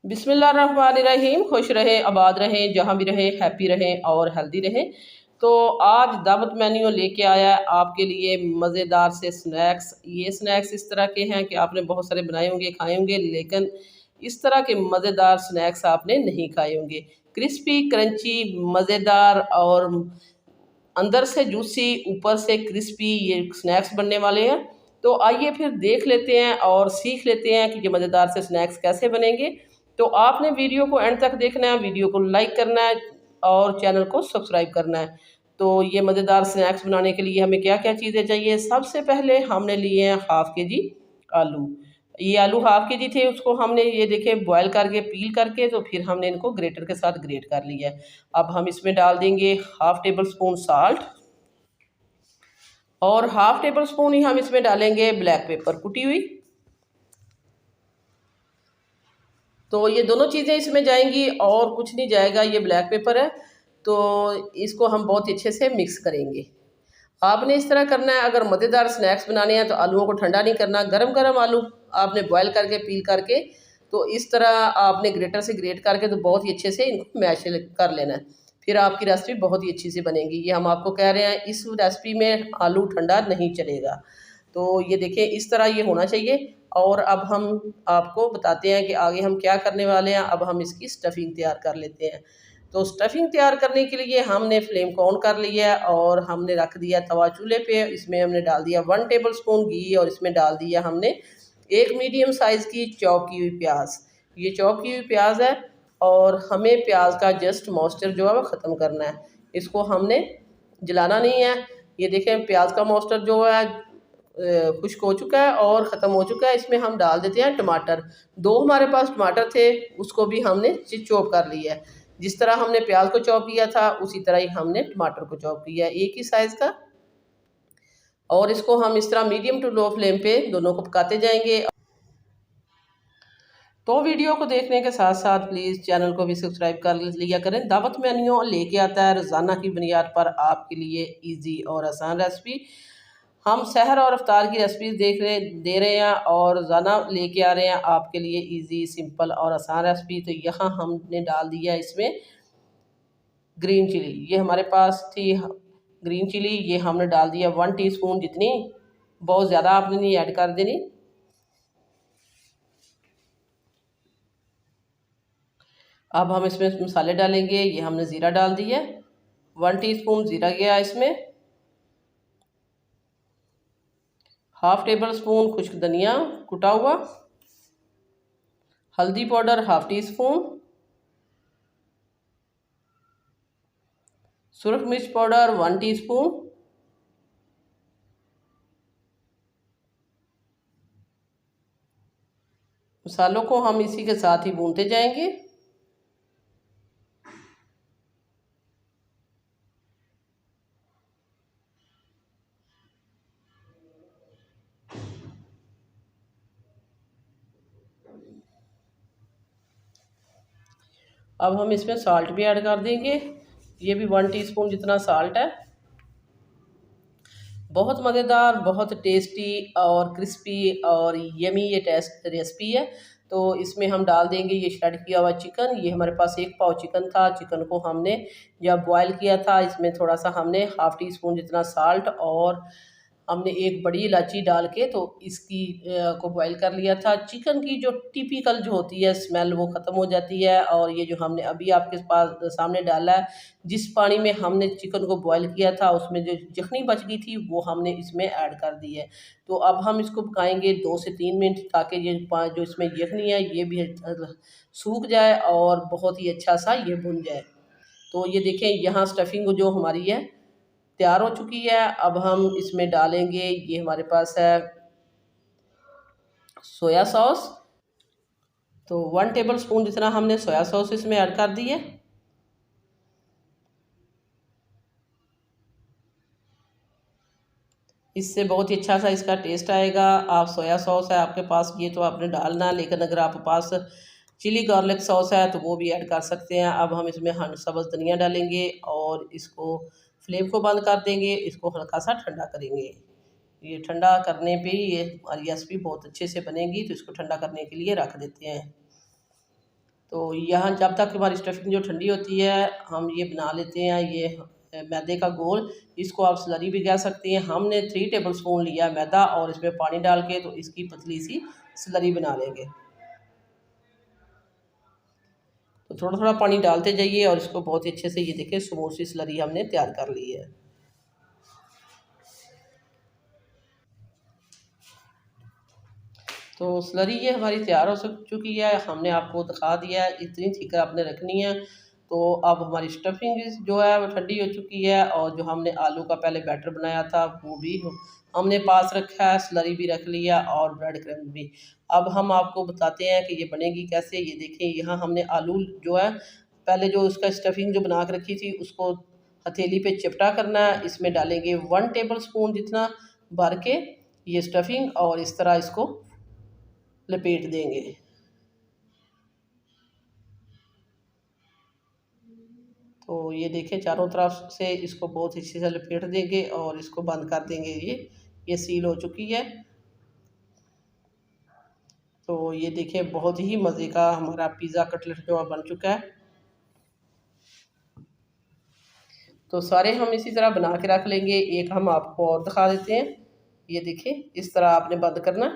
बिस्मिल्लाहिर्रहमानिर्रहीम। खुश रहें, आबाद रहें, जहाँ भी रहें हैप्पी रहें और हेल्दी रहें। तो आज दावत मेन्यू लेके आया है आपके लिए मज़ेदार से स्नैक्स। ये स्नैक्स इस तरह के हैं कि आपने बहुत सारे बनाए होंगे, खाए होंगे, लेकिन इस तरह के मज़ेदार स्नैक्स आपने नहीं खाए होंगे। क्रिस्पी, क्रंची, मज़ेदार और अंदर से जूसी, ऊपर से क्रिस्पी ये स्नैक्स बनने वाले हैं। तो आइए फिर देख लेते हैं और सीख लेते हैं कि ये मज़ेदार से स्नैक्स कैसे बनेंगे। तो आपने वीडियो को एंड तक देखना है, वीडियो को लाइक करना है और चैनल को सब्सक्राइब करना है। तो ये मज़ेदार स्नैक्स बनाने के लिए हमें क्या क्या चीज़ें चाहिए। सबसे पहले हमने लिए हैं हाफ़ के जी आलू। ये आलू हाफ़ के जी थे, उसको हमने ये देखे बॉयल करके पील करके तो फिर हमने इनको ग्रेटर के साथ ग्रेट कर लिया है। अब हम इसमें डाल देंगे हाफ़ टेबल स्पून साल्ट और हाफ़ टेबल स्पून ही हम इसमें डालेंगे ब्लैक पेपर कुटी हुई। तो ये दोनों चीज़ें इसमें जाएंगी और कुछ नहीं जाएगा, ये ब्लैक पेपर है। तो इसको हम बहुत अच्छे से मिक्स करेंगे। आपने इस तरह करना है, अगर मज़ेदार स्नैक्स बनाने हैं तो आलूओं को ठंडा नहीं करना, गरम गरम आलू आपने बॉयल करके पील करके तो इस तरह आपने ग्रेटर से ग्रेट करके तो बहुत ही अच्छे से इनको मैश कर लेना है। फिर आपकी रेसिपी बहुत ही अच्छी सी बनेगी। ये हम आपको कह रहे हैं, इस रेसिपी में आलू ठंडा नहीं चलेगा। तो ये देखिए इस तरह ये होना चाहिए। और अब हम आपको बताते हैं कि आगे हम क्या करने वाले हैं। अब हम इसकी स्टफ़िंग तैयार कर लेते हैं। तो स्टफ़िंग तैयार करने के लिए हमने फ्लेम को ऑन कर लिया है और हमने रख दिया तवा चूल्हे पे। इसमें हमने डाल दिया 1 टेबल स्पून घी और इसमें डाल दिया हमने एक मीडियम साइज़ की चॉप की हुई प्याज। ये चॉप की हुई प्याज है और हमें प्याज का जस्ट मॉइस्चर जो है वो ख़त्म करना है। इसको हमने जलाना नहीं है। ये देखें प्याज का मॉइस्चर जो है खुश्क हो चुका है और ख़त्म हो चुका है। इसमें हम डाल देते हैं टमाटर। 2 हमारे पास टमाटर थे, उसको भी हमने चॉप कर लिया है। जिस तरह हमने प्याज को चॉप किया था उसी तरह ही हमने टमाटर को चॉप किया है, एक ही साइज़ का। और इसको हम इस तरह मीडियम टू लो फ्लेम पे दोनों को पकाते जाएंगे। तो वीडियो को देखने के साथ साथ प्लीज़ चैनल को भी सब्सक्राइब कर लिया करें। दावत मेन्यू लेके आता है रोज़ाना की बुनियाद पर आपके लिए ईजी और आसान रेसिपी। हम सहर और अफ्तार की रेसिपीज़ दे रहे हैं और रोज़ाना लेके आ रहे हैं आपके लिए ईजी, सिंपल और आसान रेसिपी। तो यहाँ हमने डाल दिया इसमें ग्रीन चिली। ये हमारे पास थी ग्रीन चिली, ये हमने डाल दिया 1 टीस्पून जितनी, बहुत ज़्यादा आपने नहीं ऐड कर देनी। अब हम इसमें मसाले डालेंगे। ये हमने ज़ीरा डाल दिया, 1 टीस्पून ज़ीरा गया इसमें। हाफ़ टेबल स्पून खुश्क धनिया कुटा हुआ, हल्दी पाउडर हाफ़ टी स्पून, सुरख मिर्च पाउडर 1 टीस्पून, मसालों को हम इसी के साथ ही भूनते जाएंगे। अब हम इसमें साल्ट भी ऐड कर देंगे। ये भी 1 टीस्पून जितना साल्ट है। बहुत मज़ेदार, बहुत टेस्टी और क्रिस्पी और यमी ये टेस्ट रेसिपी है। तो इसमें हम डाल देंगे ये श्रेड किया हुआ चिकन। ये हमारे पास 1 पाव चिकन था। चिकन को हमने जब बॉयल किया था इसमें थोड़ा सा हमने हाफ़ टी स्पून जितना साल्ट और हमने एक बड़ी इलायची डाल के तो इसकी को बॉयल कर लिया था। चिकन की जो टिपिकल जो होती है स्मेल वो ख़त्म हो जाती है। और ये जो हमने अभी आपके पास सामने डाला है, जिस पानी में हमने चिकन को बॉयल किया था उसमें जो यखनी बच गई थी वो हमने इसमें ऐड कर दी है। तो अब हम इसको पकाएंगे 2 से 3 मिनट ताकि ये जो इसमें यखनी है ये भी सूख जाए और बहुत ही अच्छा सा ये भुन जाए। तो ये देखें यहाँ स्टफिंग जो हमारी है तैयार हो चुकी है। अब हम इसमें डालेंगे, ये हमारे पास है सोया सॉस। तो 1 टेबल स्पून जितना हमने सोया सॉस इसमें ऐड कर दी है। इससे बहुत ही अच्छा सा इसका टेस्ट आएगा। आप सोया सॉस है आपके पास ये तो आपने डालना, लेकिन अगर आपके पास चिली गार्लिक सॉस है तो वो भी ऐड कर सकते हैं। अब हम इसमें सब्ज़ धनिया डालेंगे और इसको फ्लेम को बंद कर देंगे। इसको हल्का सा ठंडा करेंगे। ये ठंडा करने पे ही ये हमारी रेसिपी बहुत अच्छे से बनेगी। तो इसको ठंडा करने के लिए रख देते हैं। तो यहाँ जब तक हमारी स्टफिंग जो ठंडी होती है हम ये बना लेते हैं ये मैदे का गोल। इसको आप स्लरी भी कह सकते हैं। हमने 3 टेबल स्पून लिया मैदा और इसमें पानी डाल के तो इसकी पतली सी स्लरी बना लेंगे। तो थोड़ा थोड़ा पानी डालते जाइए और इसको बहुत ही अच्छे से ये देखिए स्मूथ सी स्लरी हमने तैयार कर ली है। तो स्लरी ये हमारी तैयार हो चुकी है। हमने आपको दिखा दिया है इतनी थिक आपने रखनी है। तो अब हमारी स्टफिंग जो है वो ठंडी हो चुकी है और जो हमने आलू का पहले बैटर बनाया था वो भी हमने पास रखा है, स्लरी भी रख लिया और ब्रेड क्रम्ब भी। अब हम आपको बताते हैं कि ये बनेगी कैसे। ये देखें यहाँ हमने आलू जो है पहले जो उसका स्टफिंग जो बना के रखी थी उसको हथेली पे चिपटा करना है। इसमें डालेंगे 1 टेबल स्पून जितना भर के ये स्टफिंग और इस तरह इसको लपेट देंगे। तो ये देखें चारों तरफ से इसको बहुत अच्छे से लपेट देंगे और इसको बंद कर देंगे। ये सील हो चुकी है। तो ये देखें बहुत ही मज़े का हमारा पिज़्ज़ा कटलेट जो बन चुका है। तो सारे हम इसी तरह बना के रख लेंगे। एक हम आपको और दिखा देते हैं। ये देखें इस तरह आपने बंद करना।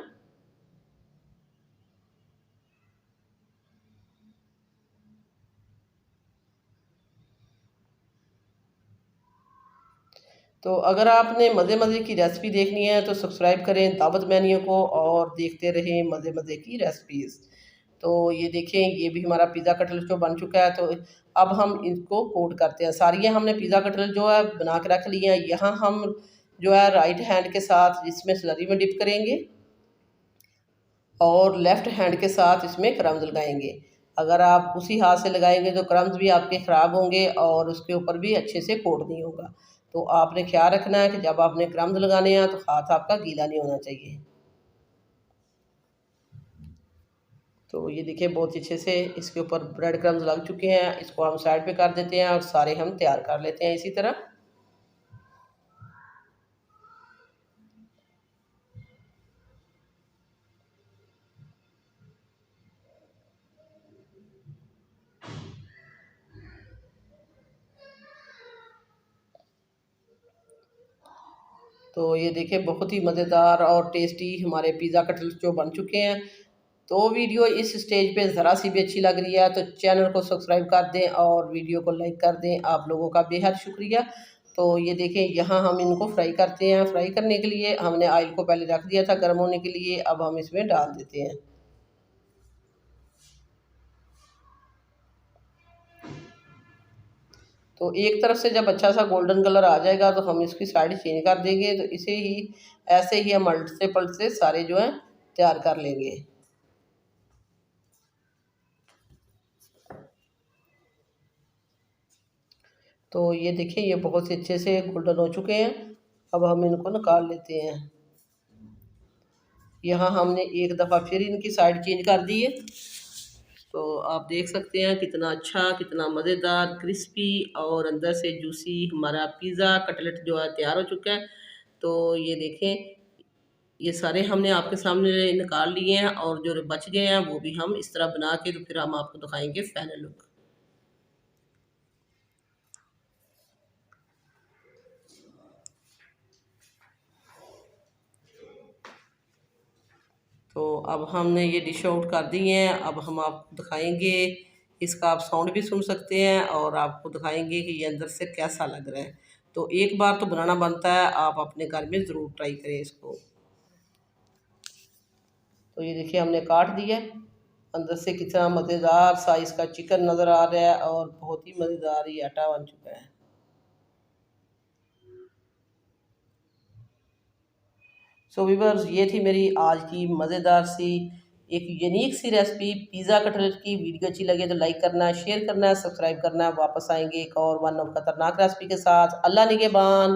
तो अगर आपने मज़े मज़े की रेसिपी देखनी है तो सब्सक्राइब करें दावत मेन्यू को और देखते रहें मज़े मज़े की रेसिपीज़। तो ये देखें ये भी हमारा पिज़्ज़ा कटलेट जो बन चुका है। तो अब हम इनको कोट करते हैं। सारी हमने पिज़्ज़ा कटलेट जो है बना के रख लिए हैं। यहाँ हम जो है राइट हैंड के साथ इसमें स्लरी में डिप करेंगे और लेफ़्ट हैंड के साथ इसमें क्रम्स लगाएंगे। अगर आप उसी हाथ से लगाएंगे तो क्रम्स भी आपके ख़राब होंगे और उसके ऊपर भी अच्छे से कोट नहीं होगा। तो आपने ख्याल रखना है कि जब आपने क्रम्स लगाने हैं तो हाथ आपका गीला नहीं होना चाहिए। तो ये देखिए बहुत अच्छे से इसके ऊपर ब्रेड क्रम्स लग चुके हैं। इसको हम साइड पे कर देते हैं और सारे हम तैयार कर लेते हैं इसी तरह। तो ये देखिए बहुत ही मज़ेदार और टेस्टी हमारे पिज़्ज़ा कटलेट जो बन चुके हैं। तो वीडियो इस स्टेज पे ज़रा सी भी अच्छी लग रही है तो चैनल को सब्सक्राइब कर दें और वीडियो को लाइक कर दें। आप लोगों का बेहद शुक्रिया। तो ये देखें यहाँ हम इनको फ्राई करते हैं। फ्राई करने के लिए हमने ऑयल को पहले रख दिया था गर्म होने के लिए। अब हम इसमें डाल देते हैं। तो एक तरफ से जब अच्छा सा गोल्डन कलर आ जाएगा तो हम इसकी साइड चेंज कर देंगे। तो इसे ही ऐसे ही हम उलटते पलटते सारे जो हैं तैयार कर लेंगे। तो ये देखिए ये बहुत ही अच्छे से गोल्डन हो चुके हैं। अब हम इनको निकाल लेते हैं। यहाँ हमने एक दफ़ा फिर इनकी साइड चेंज कर दी है। तो आप देख सकते हैं कितना अच्छा कितना मज़ेदार क्रिस्पी और अंदर से जूसी हमारा पिज़्ज़ा कटलेट जो है तैयार हो चुका है। तो ये देखें ये सारे हमने आपके सामने निकाल लिए हैं और जो बच गए हैं वो भी हम इस तरह बना के तो फिर हम आपको दिखाएंगे फाइनल लुक। तो अब हमने ये डिश आउट कर दी हैं। अब हम आपको दिखाएंगे इसका आप साउंड भी सुन सकते हैं और आपको दिखाएंगे कि ये अंदर से कैसा लग रहा है। तो एक बार तो बनाना बनता है, आप अपने घर में ज़रूर ट्राई करें इसको। तो ये देखिए हमने काट दिया। अंदर से कितना मज़ेदार सा इसका चिकन नज़र आ रहा है और बहुत ही मज़ेदार ये आटा बन चुका है। सो व्यूअर्स ये थी मेरी आज की मज़ेदार सी एक यूनिक सी रेसिपी पिज़्ज़ा कटलेट की। वीडियो अच्छी लगे तो लाइक करना है, शेयर करना है, सब्सक्राइब करना है। वापस आएंगे एक और वन ऑफ खतरनाक रेसिपी के साथ। अल्लाह निगहबान।